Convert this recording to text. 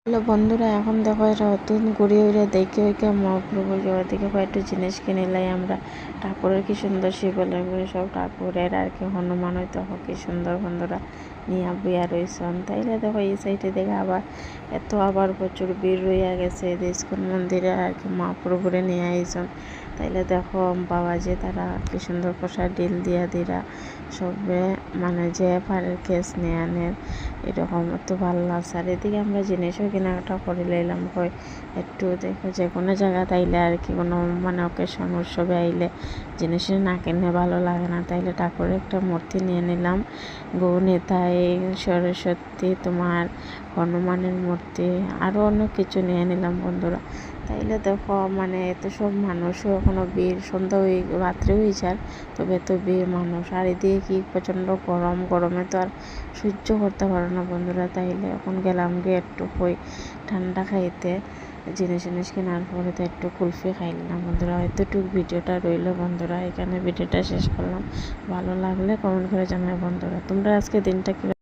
Hello বন্ধুরা, এখন দেখো এটা নতুন ঘুরে উড়ে দেখে ওইকে মহাপ্রভু জগৎ থেকে কয়েকটা জিনিস কিনে লাই আমরা। ঠাকুরের কি সুন্দর শিবলিঙ্গ সব ঠাকুরের আর কি হনুমান হয়তো কি সুন্দর বন্ধুরা নিয়ে বইয়া রয়েছেন। তাইলে দেখো এই সাইডে দেখে আবার প্রচুর ভিড় রইয়া গেছে ইস্কন মন্দিরে আর কি মহাপ্রভুরে নিয়ে আইসন। তাইলে দেখো বাবাজি তারা কি সুন্দর প্রসাদ ডিল দিয়া দিরা সবে মানে যে পারের কেস নিয়ে আনের এরকম তো ভালো লাগছে। আর এদিকে আমরা জিনিসও কেনাকাটা করে লইলাম কই একটু দেখো যে কোনো জায়গা তাইলে আর কি কোনো মানে অকেশন উৎসবে আইলে জিনিস না কিনে ভালো লাগে না। তাইলে ঠাকুরের একটা মূর্তি নিয়ে নিলাম, গৌ নেতাই, সরস্বতী, তোমার হনুমানের মূর্তি, আরও অনেক কিছু নিয়ে নিলাম বন্ধুরা। তাইলে দেখো মানে এত সব মানুষও এখনো ভিড়, সন্ধ্যা হয়ে রাত্রে হয়েছে আর তবে এত ভিড় মানুষ। আর এদিকে কি প্রচণ্ড গরমে তো আর সহ্য করতে পারো না বন্ধুরা। তাইলে এখন গেলাম গিয়ে একটু কই ঠান্ডা খাইতে জিনিস কেনার পরে তো একটু কুলফি খাইলাম বন্ধুরা। এতটুকু ভিডিওটা রইল বন্ধুরা, এখানে ভিডিওটা শেষ করলাম। ভালো লাগলে কমেন্ট করে জানাই বন্ধুরা তোমরা আজকে দিনটা